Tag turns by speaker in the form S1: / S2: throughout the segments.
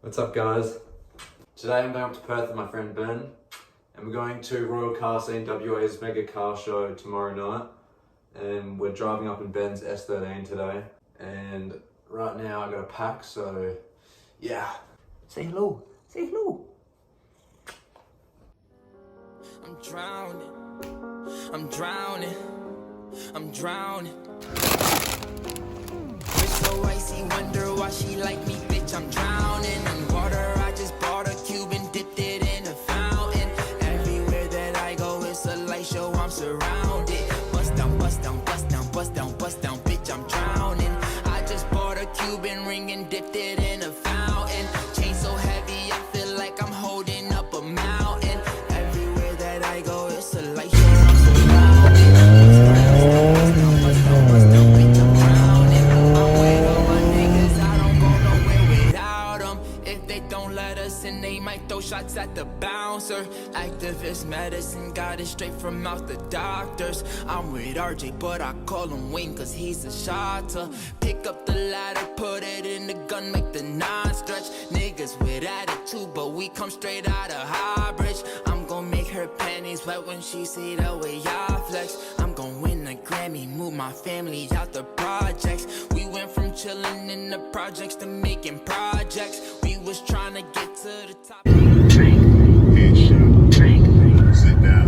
S1: What's up, guys? Today I'm going up to Perth with my friend Ben, and we're going to Royal Car Scene WA's mega car show tomorrow night. And we're driving up in Ben's S13 today. And right now I got a pack, so yeah. Say hello. Say hello.
S2: I'm drowning. I'm drowning. I'm drowning. Wrist so icy, wonder why she like me, bitch. I'm drowning in water. I just bought a cube and dipped it in a fountain. Everywhere that I go, it's a light show. I'm surrounded. Bust down, bust down, bust down, bust down, bust down, bitch. I'm drowning. I just bought a Cuban ring and dipped it in a fountain. Chain so heavy, I feel like I'm holding up a mountain. Everywhere that I go, it's a light show. I'm surrounded. Bust down, bust down, bitch. I'm drowning. I'm with all my niggas. I don't go nowhere without them. If they don't let us in, they might throw shots at the bouncer. Activist medicine, got it straight from out the doctors. I'm with RJ, but I call him Wayne cause he's a shotter. Pick up the ladder, put it in the gun, make the nine stretch. Niggas with attitude, but we come straight out of Highbridge. I'm gon' make her panties wet when she see the way I flex. I'm gon' win a Grammy, move my family out the projects. We went from chillin' in the projects to making projects. We was trying to get to the top.
S3: Sit down.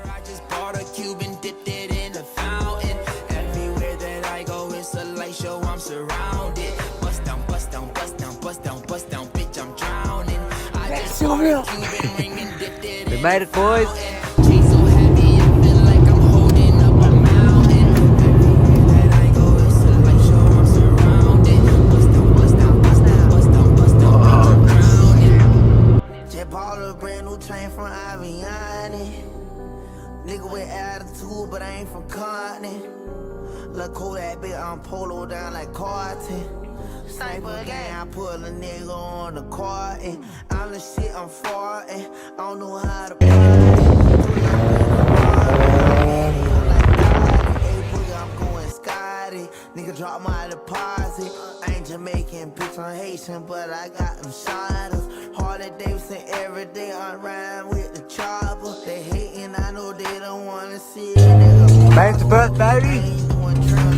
S2: I just bought a cube and dipped it in a fountain. Everywhere that I go, it's a light show. I'm surrounded. Bust down, bust down, bust down, bust down, bust down, bitch. I'm drowning. I just bought a Cuban ring and dipped it in.
S1: We made it, boys.
S2: Chain so heavy, I feel like I'm holding up a mountain. Everywhere that I go, it's a light show. I'm surrounded. Bust down, bust down, bust down, bust down, bust down, bitch. I'm drowning. Just bought a brand new chain from Aviani. Nigga with attitude, but I ain't from Continent. Look cool that bitch, I'm polo down like Carton. Sniper gang, I put a nigga on the carton. I'm the shit, I'm farting. I don't know how to I'm going Scotty. Nigga drop my deposit. I ain't Jamaican, bitch, I'm Haitian, but I got them shotters. Harley Davidson every day, I rhyme with the chopper. They hating, I know they don't wanna see it.
S1: Back to Perth, baby.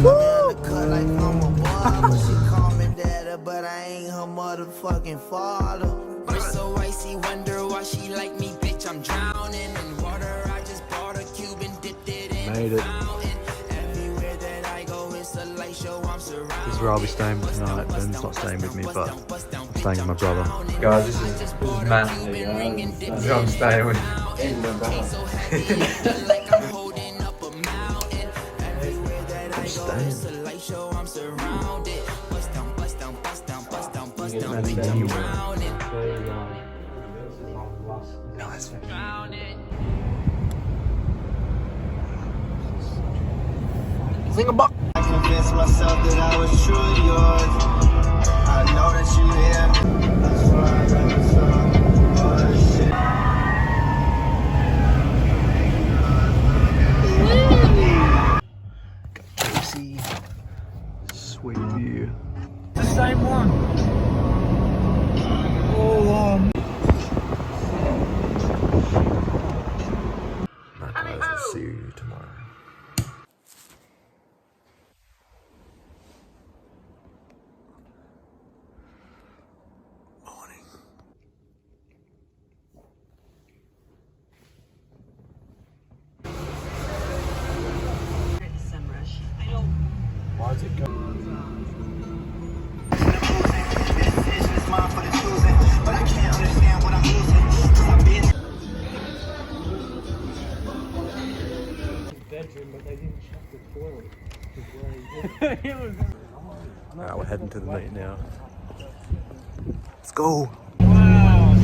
S2: Woo! Like I'm a barber. She call me daddy, but I ain't her motherfucking father. Wrist so icy, wonder why she like me, bitch. I'm drowning in water. I just bought a cube and dipped it in
S1: Made
S2: a
S1: it.
S2: fountain. Everywhere that I go, it's a light show. I'm surrounded.
S1: This is where I'll be staying tonight. Ben's not staying with me, but I'm staying with my brother. Guys, this is Matt. That's who I'm staying with. I'm staying. Nice. Sing a buck.
S4: I convinced myself that I was truly yours. I know that you hear me. That's why I got the song. All this shit.
S1: Juicy. Sweet view.
S4: The same one.
S1: Right, guys, I'll see you tomorrow. Morning.
S3: Why is it going?
S5: Bedroom, but they didn't shut the toilet.
S1: Alright, we're heading to the meet now. Let's go.
S5: Wow,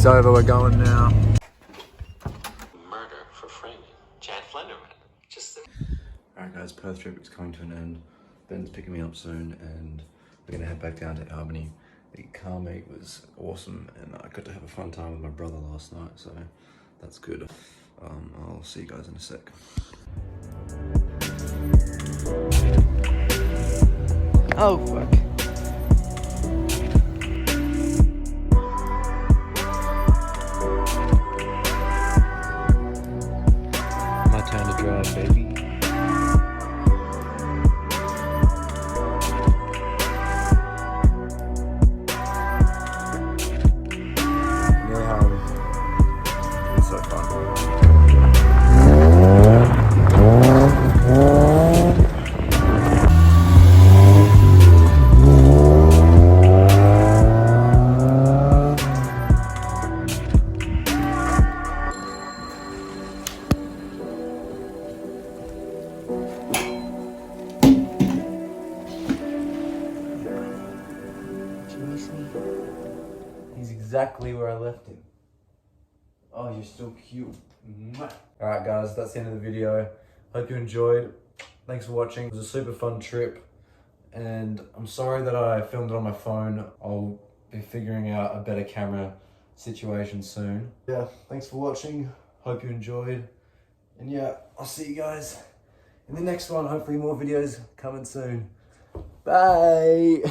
S1: trip's over, we're going now.
S6: Murder for framing. Chad Flenderman.
S1: Alright guys, Perth trip is coming to an end. Ben's picking me up soon and we're gonna head back down to Albany. The car meet was awesome and I got to have a fun time with my brother last night, so that's good. I'll see you guys in a sec.
S7: Oh fuck.
S1: My time to drive, baby. Nearly home. It's so fun. He's exactly where I left him. Oh, you're still cute. Alright guys, that's the end of the video. Hope you enjoyed. Thanks for watching. It was a super fun trip. And I'm sorry that I filmed it on my phone. I'll be figuring out a better camera situation soon. Yeah, thanks for watching. Hope you enjoyed. And yeah, I'll see you guys in the next one. Hopefully more videos coming soon. Bye.